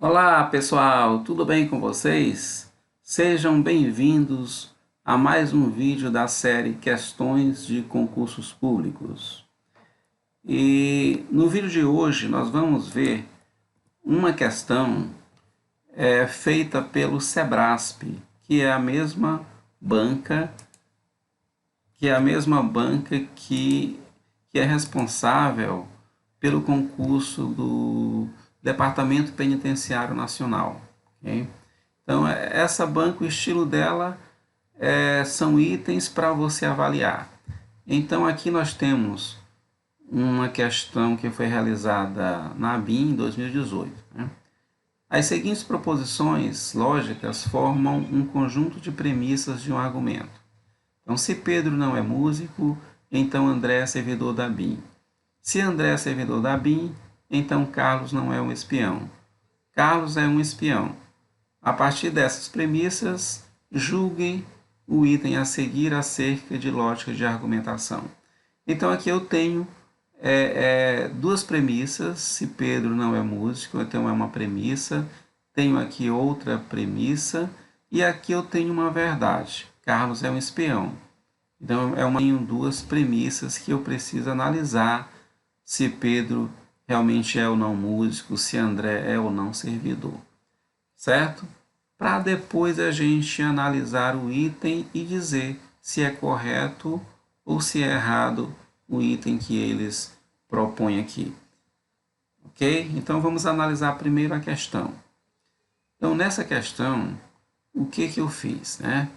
Olá pessoal, tudo bem com vocês? Sejam bem-vindos a mais um vídeo da série Questões de Concursos Públicos. E no vídeo de hoje nós vamos ver uma questão feita pelo Sebrasp, que é a mesma banca que é responsável pelo concurso do Departamento Penitenciário Nacional. Ok? Então, essa banca, o estilo dela são itens para você avaliar. Então, aqui nós temos uma questão que foi realizada na ABIN em 2018. Né? As seguintes proposições lógicas formam um conjunto de premissas de um argumento. Então, se Pedro não é músico, então André é servidor da ABIN. Se André é servidor da ABIN, então Carlos não é um espião. Carlos é um espião. A partir dessas premissas, julguem o item a seguir acerca de lógica de argumentação. Então aqui eu tenho duas premissas. Se Pedro não é músico, então é uma premissa. Tenho aqui outra premissa. E aqui eu tenho uma verdade. Carlos é um espião. Então tenho duas premissas que eu preciso analisar se Pedro realmente é ou não músico, se André é ou não servidor. Certo? Para depois a gente analisar o item e dizer se é correto ou se é errado o item que eles propõem aqui. Ok? Então vamos analisar primeiro a questão. Então nessa questão, o que eu fiz? Né?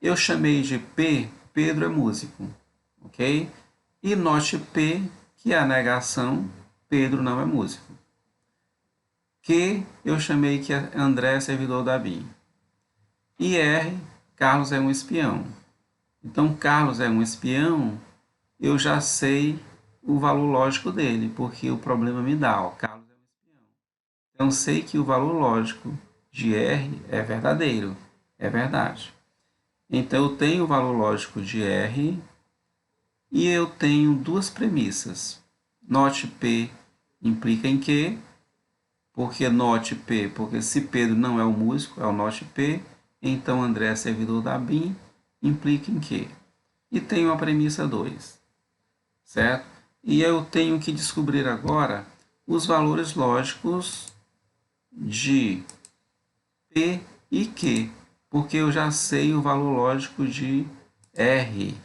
Eu chamei de P, Pedro é músico. Ok? E note P, que é a negação, Pedro não é músico. Q, eu chamei que André é servidor da ABIN. E R, Carlos é um espião. Então, Carlos é um espião, eu já sei o valor lógico dele, porque o problema me dá, ó, Carlos é um espião. Então, sei que o valor lógico de R é verdadeiro, é verdade. Então, eu tenho o valor lógico de R e eu tenho duas premissas. Note P implica em Q, porque note P, porque se Pedro não é o músico, é o note P, então André é servidor da ABIN, implica em Q. E tenho a premissa 2, certo? E eu tenho que descobrir agora os valores lógicos de P e Q, porque eu já sei o valor lógico de R,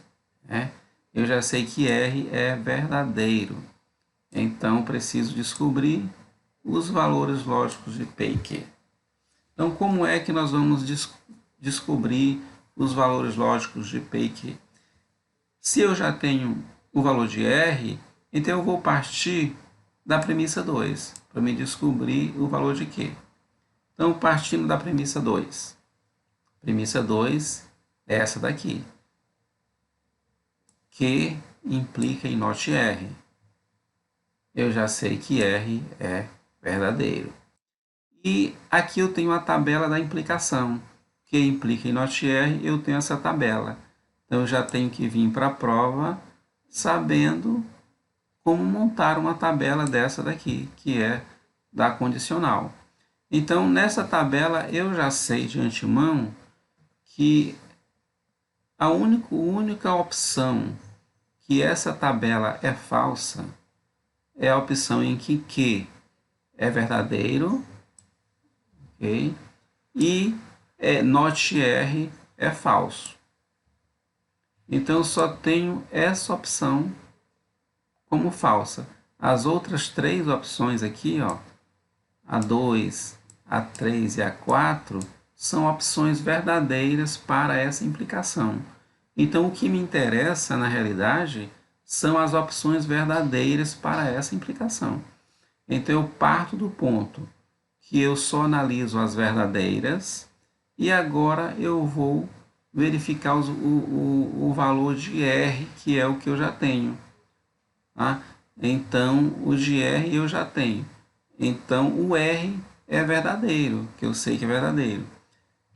né? Eu já sei que R é verdadeiro, então preciso descobrir os valores lógicos de P e Q. Então, como é que nós vamos descobrir os valores lógicos de P e Q? Se eu já tenho o valor de R, então eu vou partir da premissa 2, para me descobrir o valor de Q. Então, partindo da premissa 2. Premissa 2 é essa daqui. Q implica em note R. Eu já sei que R é verdadeiro. E aqui eu tenho a tabela da implicação. Q implica em note R, eu tenho essa tabela. Então, eu já tenho que vir para a prova sabendo como montar uma tabela dessa daqui, que é da condicional. Então, nessa tabela, eu já sei de antemão que a única opção que essa tabela é falsa é a opção em que Q é verdadeiro, okay? E note R é falso. Então, eu só tenho essa opção como falsa. As outras três opções aqui, ó, a 2, a 3 e a 4, são opções verdadeiras para essa implicação. Então, o que me interessa, na realidade, são as opções verdadeiras para essa implicação. Então, eu parto do ponto que eu só analiso as verdadeiras e agora eu vou verificar o valor de R, que é o que eu já tenho. Tá? Então, o de R eu já tenho. Então, o R é verdadeiro, que eu sei que é verdadeiro.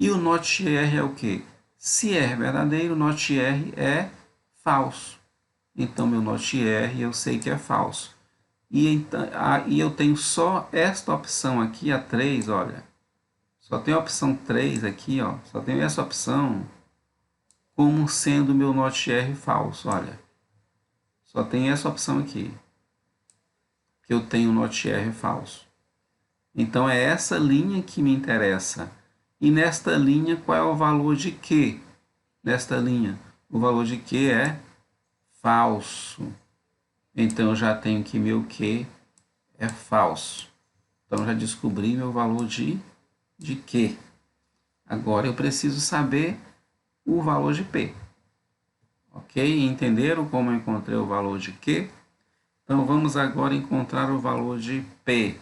E o not R é o quê? Se R é verdadeiro, o not R é falso. Então, meu not R eu sei que é falso. e eu tenho só esta opção aqui, a 3, olha. Só tem a opção 3 aqui, ó. Só tenho essa opção como sendo meu NotR falso, olha. Só tem essa opção aqui, que eu tenho NotR falso. Então é essa linha que me interessa. E nesta linha, qual é o valor de Q? Nesta linha, o valor de Q é falso. Então eu já tenho que meu Q é falso. Então já descobri meu valor de Q. Agora eu preciso saber o valor de P. Ok? Entenderam como eu encontrei o valor de Q? Então vamos agora encontrar o valor de P.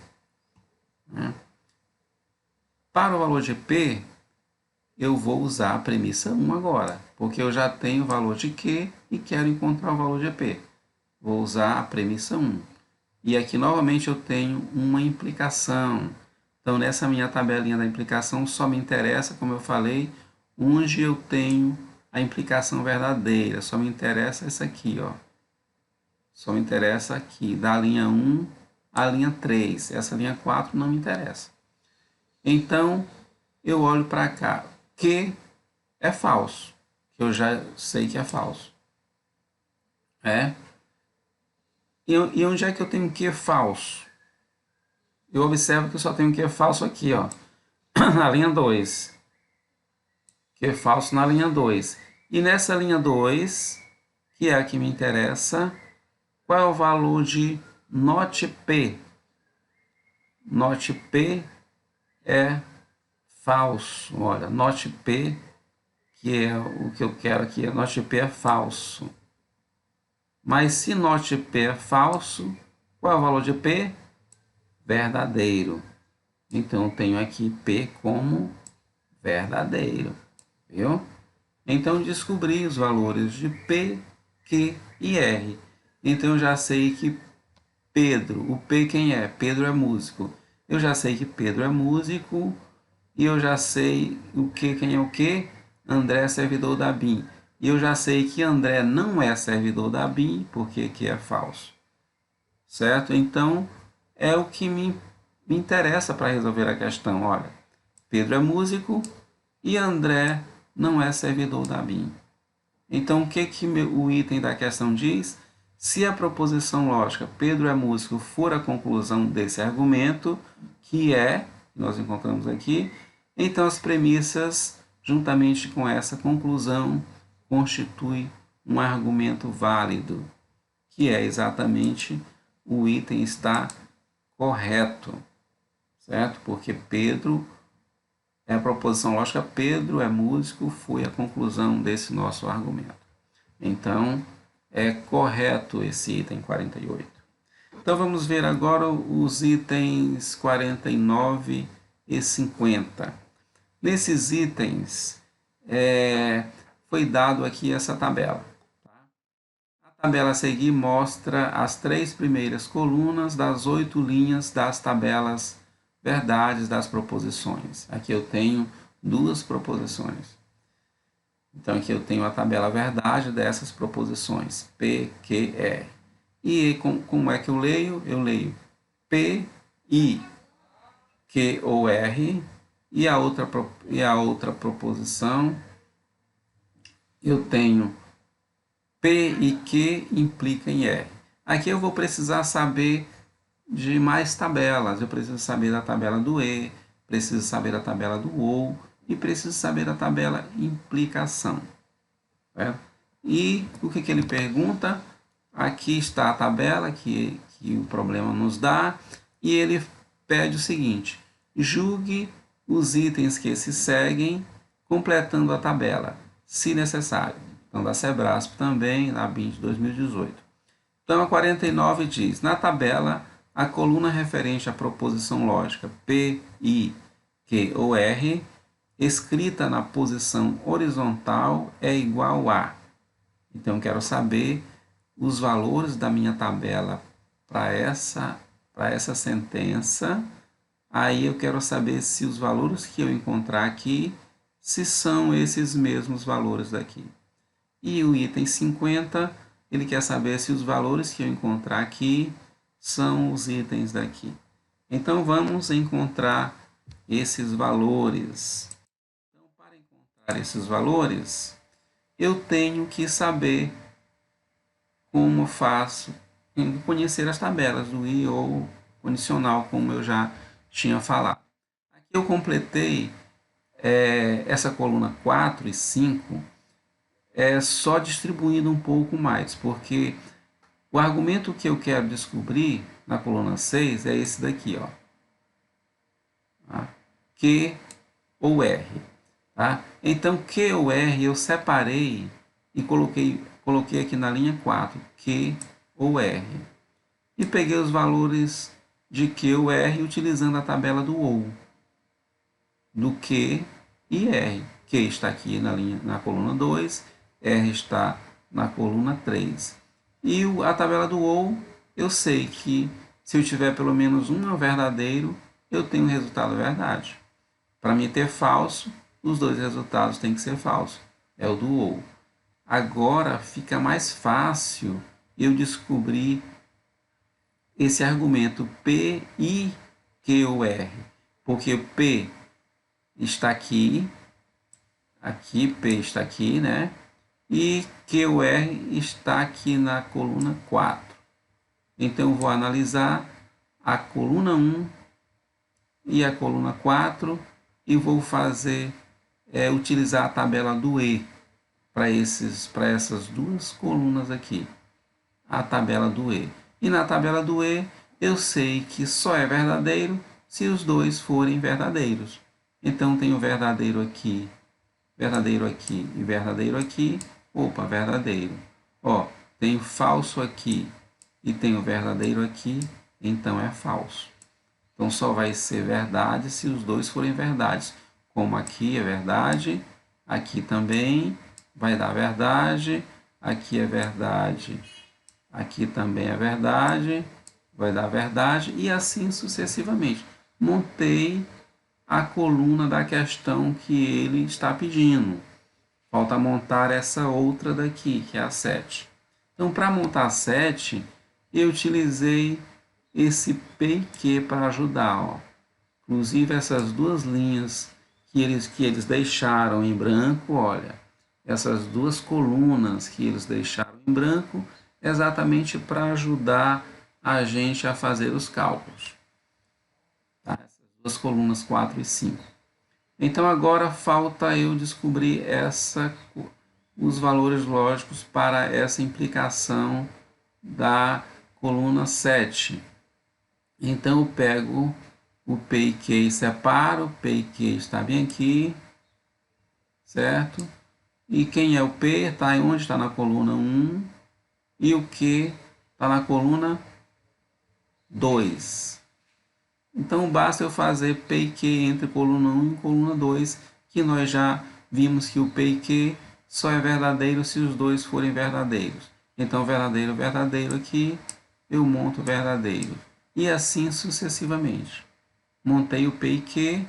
Para o valor de P, eu vou usar a premissa 1 agora, porque eu já tenho o valor de Q e quero encontrar o valor de P. Vou usar a premissa 1. E aqui novamente eu tenho uma implicação. Então nessa minha tabelinha da implicação só me interessa, como eu falei, onde eu tenho a implicação verdadeira. Só me interessa essa aqui, ó. Só me interessa aqui, da linha 1 à linha 3. Essa linha 4 não me interessa. Então, eu olho para cá, que é falso, que eu já sei que é falso. E onde é que eu tenho que é falso? Eu observo que eu só tenho que é falso aqui, ó, na linha 2. Que é falso na linha 2. E nessa linha 2, que é a que me interessa, qual é o valor de not P? Not P é falso. Olha, not P, que é o que eu quero aqui, not P é falso. Mas se not P é falso, qual é o valor de P? Verdadeiro. Então, eu tenho aqui P como verdadeiro. Viu? Então, descobri os valores de P, Q e R. Então, eu já sei que Pedro, o P quem é? Pedro é músico. Eu já sei que Pedro é músico e eu já sei o que quem é o que? André é servidor da BIM. E eu já sei que André não é servidor da BIM, porque que é falso. Certo? Então, é o que me interessa para resolver a questão. Olha, Pedro é músico e André não é servidor da BIM. Então, o que o item da questão diz? Se a proposição lógica Pedro é músico for a conclusão desse argumento, que nós encontramos aqui, então as premissas, juntamente com essa conclusão, constitui um argumento válido, que é exatamente o item está correto, certo? Porque Pedro é a proposição lógica, Pedro é músico, foi a conclusão desse nosso argumento. Então, é correto esse item 48. Então, vamos ver agora os itens 49 e 50. Nesses itens, foi dado aqui essa tabela. A tabela a seguir mostra as 3 primeiras colunas das 8 linhas das tabelas verdades das proposições. Aqui eu tenho 2 proposições. Então, aqui eu tenho a tabela verdade dessas proposições, P, Q, R. E como é que eu leio? Eu leio P, I, Q ou R, e a outra proposição, eu tenho P e Q implica em R. Aqui eu vou precisar saber de mais tabelas. Eu preciso saber da tabela do E, preciso saber da tabela do OU e preciso saber da tabela implicação. Certo? E o que ele pergunta? Aqui está a tabela que o problema nos dá e ele pede o seguinte: julgue os itens que se seguem completando a tabela, se necessário. Então, da Sebrasp também, na BIM de 2018. Então, a 49 diz: na tabela, a coluna referente à proposição lógica P, I, Q ou R, escrita na posição horizontal, é igual a. Então, quero saber os valores da minha tabela para essa sentença. Aí eu quero saber se os valores que eu encontrar aqui, se são esses mesmos valores daqui. E o item 50, ele quer saber se os valores que eu encontrar aqui são os itens daqui. Então, vamos encontrar esses valores. Então, para encontrar esses valores, eu tenho que saber como faço, conhecer as tabelas do I ou condicional, como eu já tinha falado. Aqui eu completei essa coluna 4 e 5, só distribuindo um pouco mais, porque o argumento que eu quero descobrir na coluna 6 é esse daqui, ó. Tá? Q ou R. Tá? Então, Q ou R eu separei e coloquei aqui na linha 4, Q ou R. E peguei os valores de Q ou R utilizando a tabela do OU, do Q e R. Q está aqui na coluna 2, R está na coluna 3. E a tabela do OU, eu sei que se eu tiver pelo menos um verdadeiro, eu tenho um resultado verdade. Para mim ter falso, os dois resultados têm que ser falsos. É o do OU. Agora fica mais fácil eu descobrir esse argumento P, I, Q ou R. Porque o P está aqui, P está aqui, né? E Q ou R está aqui na coluna 4. Então, eu vou analisar a coluna 1 e a coluna 4 e vou utilizar a tabela do E para essas duas colunas aqui. A tabela do E. E na tabela do E, eu sei que só é verdadeiro se os dois forem verdadeiros. Então, tenho verdadeiro aqui e verdadeiro aqui. Opa, verdadeiro. Ó, tenho falso aqui e tenho verdadeiro aqui, então é falso. Então, só vai ser verdade se os dois forem verdades. Como aqui é verdade, aqui também vai dar verdade, aqui é verdade, aqui também é verdade, vai dar verdade, e assim sucessivamente. Montei a coluna da questão que ele está pedindo. Falta montar essa outra daqui, que é a 7. Então, para montar a 7, eu utilizei esse P e Q para ajudar. Ó. Inclusive, essas duas linhas que eles deixaram em branco, olha, essas duas colunas que eles deixaram em branco, exatamente para ajudar a gente a fazer os cálculos. Tá? Essas duas colunas 4 e 5. Então, agora falta eu descobrir os valores lógicos para essa implicação da coluna 7. Então, eu pego o P e Q e separo. O P e Q está bem aqui, certo? E quem é o P? Está onde? Está na coluna 1. E o Q está na coluna 2. Então, basta eu fazer P e Q entre coluna 1 e coluna 2, que nós já vimos que o P e Q só é verdadeiro se os dois forem verdadeiros. Então, verdadeiro, verdadeiro aqui, eu monto verdadeiro. E assim sucessivamente. Montei o P e Q,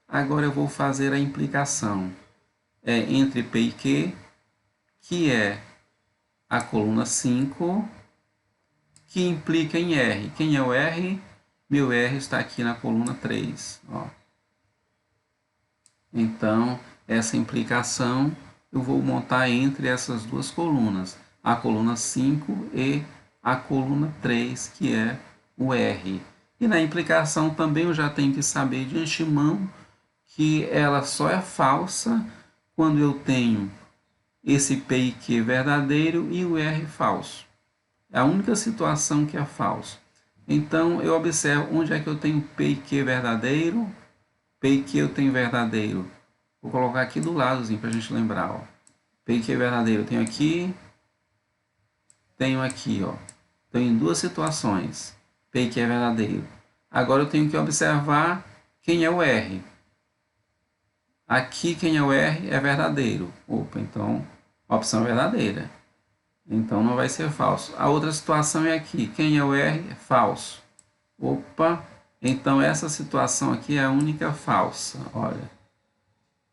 agora eu vou fazer a implicação entre P e Q, que é a coluna 5, que implica em R. Quem é o R? Meu R está aqui na coluna 3. Ó. Então, essa implicação eu vou montar entre essas duas colunas, a coluna 5 e a coluna 3, que é o R. E na implicação também eu já tenho que saber de antemão que ela só é falsa quando eu tenho esse P e Q verdadeiro e o R falso. É a única situação que é falso. Então, eu observo onde é que eu tenho P e Q verdadeiro, P e Q eu tenho verdadeiro. Vou colocar aqui do ladozinho para a gente lembrar. Ó. P e Q verdadeiro eu tenho aqui, ó. Tenho em duas situações. P e Q é verdadeiro. Agora eu tenho que observar quem é o R. Aqui quem é o R é verdadeiro. Opa, então a opção é verdadeira. Então não vai ser falso. A outra situação é aqui. Quem é o R é falso. Opa, então essa situação aqui é a única falsa. Olha,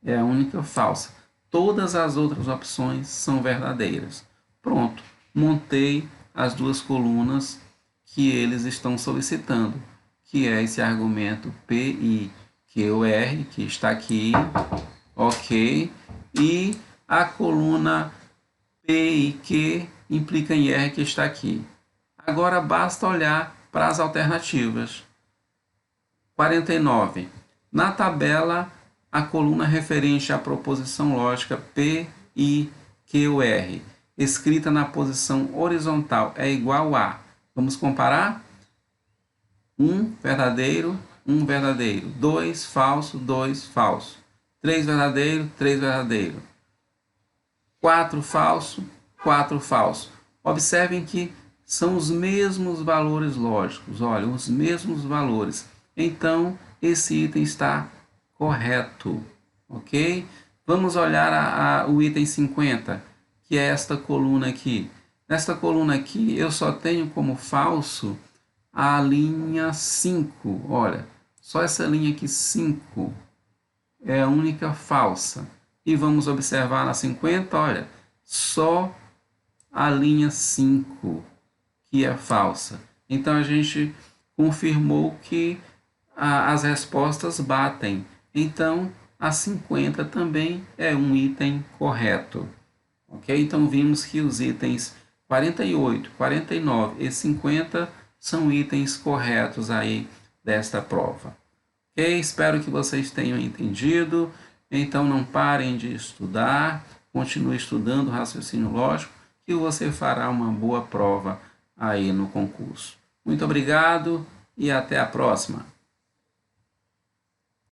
é a única falsa. Todas as outras opções são verdadeiras. Pronto, montei as duas colunas que eles estão solicitando, que é esse argumento PIQR, que está aqui, ok, e a coluna P e Q implica em R, que está aqui. Agora basta olhar para as alternativas. 49. Na tabela, a coluna referente à proposição lógica P, I, Q, R, escrita na posição horizontal, é igual a... Vamos comparar? 1 verdadeiro, 1 verdadeiro. 2 falso, 2 falso. 3 verdadeiro, 3 verdadeiro. 4 falso, 4 falso. Observem que são os mesmos valores lógicos, olha, os mesmos valores. Então, esse item está correto, ok? Vamos olhar o item 50, que é esta coluna aqui. Nesta coluna aqui, eu só tenho como falso a linha 5, olha, só essa linha aqui, 5, é a única falsa. E vamos observar na 50, olha, só a linha 5 que é falsa. Então a gente confirmou que as respostas batem. Então a 50 também é um item correto. Ok? Então vimos que os itens 48, 49 e 50 são itens corretos aí desta prova. Ok? Espero que vocês tenham entendido. Então não parem de estudar, continue estudando raciocínio lógico, que você fará uma boa prova aí no concurso. Muito obrigado e até a próxima.